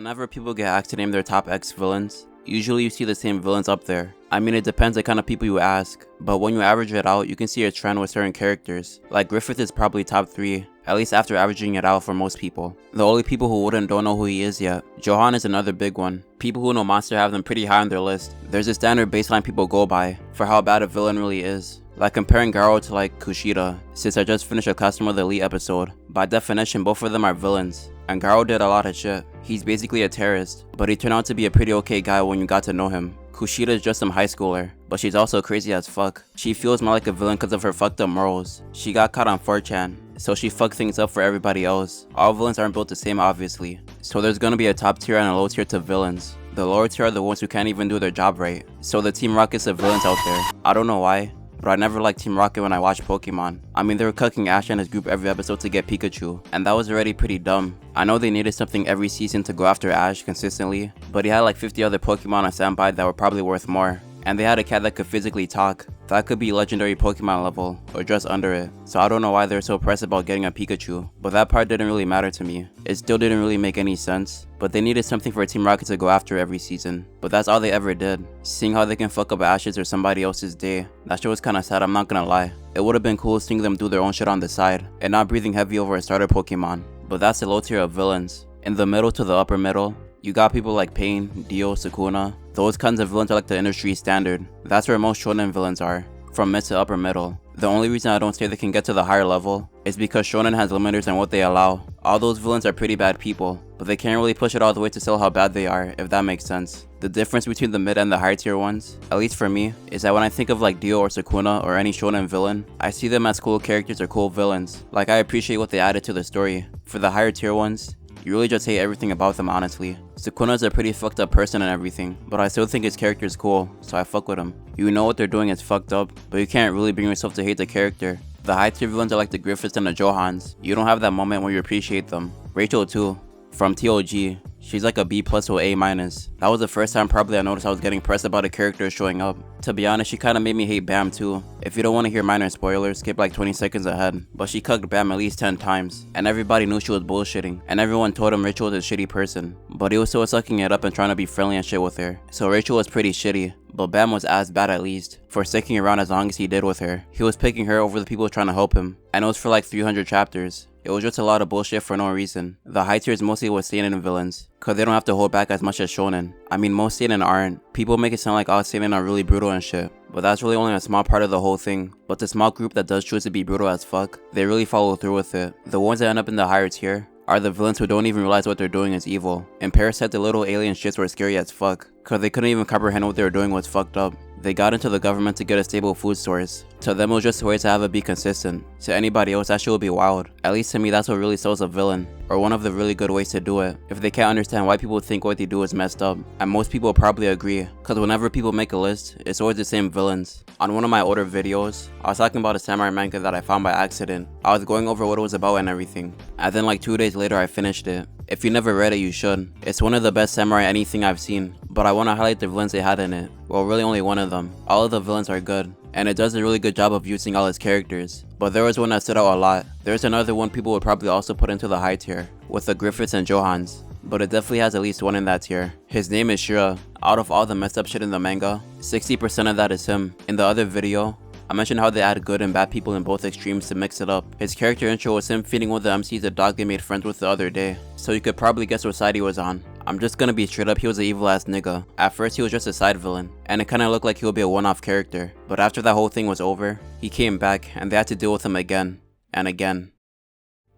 Whenever people get asked to name their top X villains, usually you see the same villains up there. I mean, it depends the kind of people you ask, but when you average it out, you can see a trend with certain characters. Like Griffiths is probably top 3, at least after averaging it out for most people. The only people who wouldn't don't know who he is yet. Johan is another big one. People who know Monster have them pretty high on their list. There's a standard baseline people go by for how bad a villain really is. Like comparing Garo to like Kushida, since I just finished a Custom of the Elite episode. By definition, both of them are villains, and Garo did a lot of shit. He's basically a terrorist, but he turned out to be a pretty okay guy when you got to know him. Kushida is just some high schooler, but she's also crazy as fuck. She feels more like a villain because of her fucked up morals. She got caught on 4chan, so she fucked things up for everybody else. All villains aren't built the same obviously, so there's gonna be a top tier and a low tier to villains. The lower tier are the ones who can't even do their job right, so the Team Rockets of villains out there. I don't know why, but I never liked Team Rocket when I watched Pokemon. I mean, they were cucking Ash and his group every episode to get Pikachu, and that was already pretty dumb. I know they needed something every season to go after Ash consistently, but he had like 50 other Pokemon on standby that were probably worth more. And they had a cat that could physically talk. That could be legendary Pokemon level, or just under it. So I don't know why they're so pressed about getting a Pikachu, but that part didn't really matter to me. It still didn't really make any sense, but they needed something for Team Rocket to go after every season. But that's all they ever did. Seeing how they can fuck up Ash's or somebody else's day, that shit was kinda sad, I'm not gonna lie. It would've been cool seeing them do their own shit on the side, and not breathing heavy over a starter Pokemon. But that's the low tier of villains. In the middle to the upper middle, you got people like Pain, Dio, Sukuna. Those kinds of villains are like the industry standard. That's where most shonen villains are, from mid to upper middle. The only reason I don't say they can get to the higher level is because shonen has limiters on what they allow. All those villains are pretty bad people, but they can't really push it all the way to sell how bad they are, if that makes sense. The difference between the mid and the high tier ones, at least for me, is that when I think of like Dio or Sukuna or any shonen villain, I see them as cool characters or cool villains. Like I appreciate what they added to the story. For the higher tier ones, you really just hate everything about them honestly. Sukuna is a pretty fucked up person and everything, but I still think his character is cool, so I fuck with him. You know what they're doing is fucked up, but you can't really bring yourself to hate the character. The high tier villains are like the Griffiths and the Johans. You don't have that moment where you appreciate them. Rachel too, from TOG. She's like a B+ or A-. That was the first time probably I noticed I was getting pressed about a character showing up. To be honest, she kinda made me hate Bam too. If you don't want to hear minor spoilers, skip like 20 seconds ahead. But she cucked Bam at least 10 times, and everybody knew she was bullshitting, and everyone told him Rachel was a shitty person. But he was still sucking it up and trying to be friendly and shit with her. So Rachel was pretty shitty, but Bam was as bad at least, for sticking around as long as he did with her. He was picking her over the people trying to help him, and it was for like 300 chapters. It was just a lot of bullshit for no reason. The high tiers mostly was seinen villains, cause they don't have to hold back as much as shonen. I mean, most seinen aren't. People make it sound like all seinen are really brutal and shit, but that's really only a small part of the whole thing. But the small group that does choose to be brutal as fuck, they really follow through with it. The ones that end up in the higher tier are the villains who don't even realize what they're doing is evil. In Parasite, the little alien shits were scary as fuck, cause they couldn't even comprehend what they were doing was fucked up. They got into the government to get a stable food source. To them it was just a way to have it be consistent. To anybody else that shit would be wild. At least to me that's what really sells a villain, or one of the really good ways to do it, if they can't understand why people think what they do is messed up. And most people probably agree, cause whenever people make a list, it's always the same villains. On one of my older videos, I was talking about a samurai manga that I found by accident. I was going over what it was about and everything, and then like 2 days later I finished it. If you never read it, you should. It's one of the best samurai anything I've seen, but I want to highlight the villains they had in it. Well, really only one of them. All of the villains are good, and it does a really good job of using all its characters. But there was one that stood out a lot. There's another one people would probably also put into the high tier, with the Griffiths and Johans, but it definitely has at least one in that tier. His name is Shira. Out of all the messed up shit in the manga, 60% of that is him. In the other video, I mentioned how they add good and bad people in both extremes to mix it up. His character intro was him feeding one of the MCs a dog they made friends with the other day, so you could probably guess what side he was on. I'm just gonna be straight up, he was an evil ass nigga. At first he was just a side villain, and it kinda looked like he would be a one-off character, but after that whole thing was over, he came back and they had to deal with him again, and again,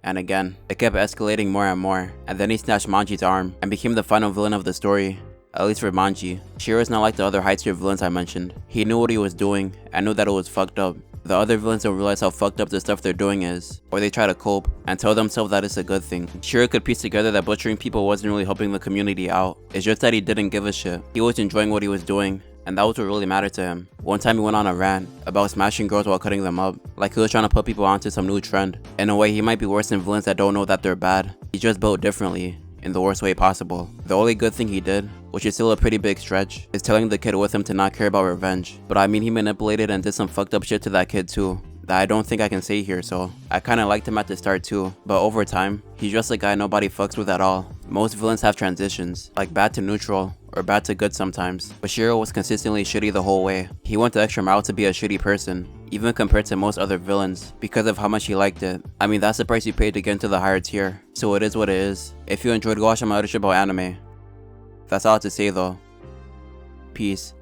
and again. It kept escalating more and more, and then he snatched Manji's arm and became the final villain of the story. At least for Manji. Shira is not like the other high tier villains I mentioned. He knew what he was doing and knew that it was fucked up. The other villains don't realize how fucked up the stuff they're doing is, or they try to cope and tell themselves that it's a good thing. Shira could piece together that butchering people wasn't really helping the community out. It's just that he didn't give a shit. He was enjoying what he was doing, and that was what really mattered to him. One time he went on a rant about smashing girls while cutting them up, like he was trying to put people onto some new trend. In a way, he might be worse than villains that don't know that they're bad. He's just built differently, in the worst way possible. The only good thing he did, which is still a pretty big stretch, is telling the kid with him to not care about revenge. But I mean, he manipulated and did some fucked up shit to that kid too, that I don't think I can say here, so I kinda liked him at the start too, but over time, he's just a guy nobody fucks with at all. Most villains have transitions, like bad to neutral, or bad to good sometimes, but Shira was consistently shitty the whole way. He went the extra mile to be a shitty person, even compared to most other villains, because of how much he liked it. I mean, that's the price you paid to get into the higher tier, so it is what it is. If you enjoyed, go watch my other shit about anime. That's all I have to say though. Peace.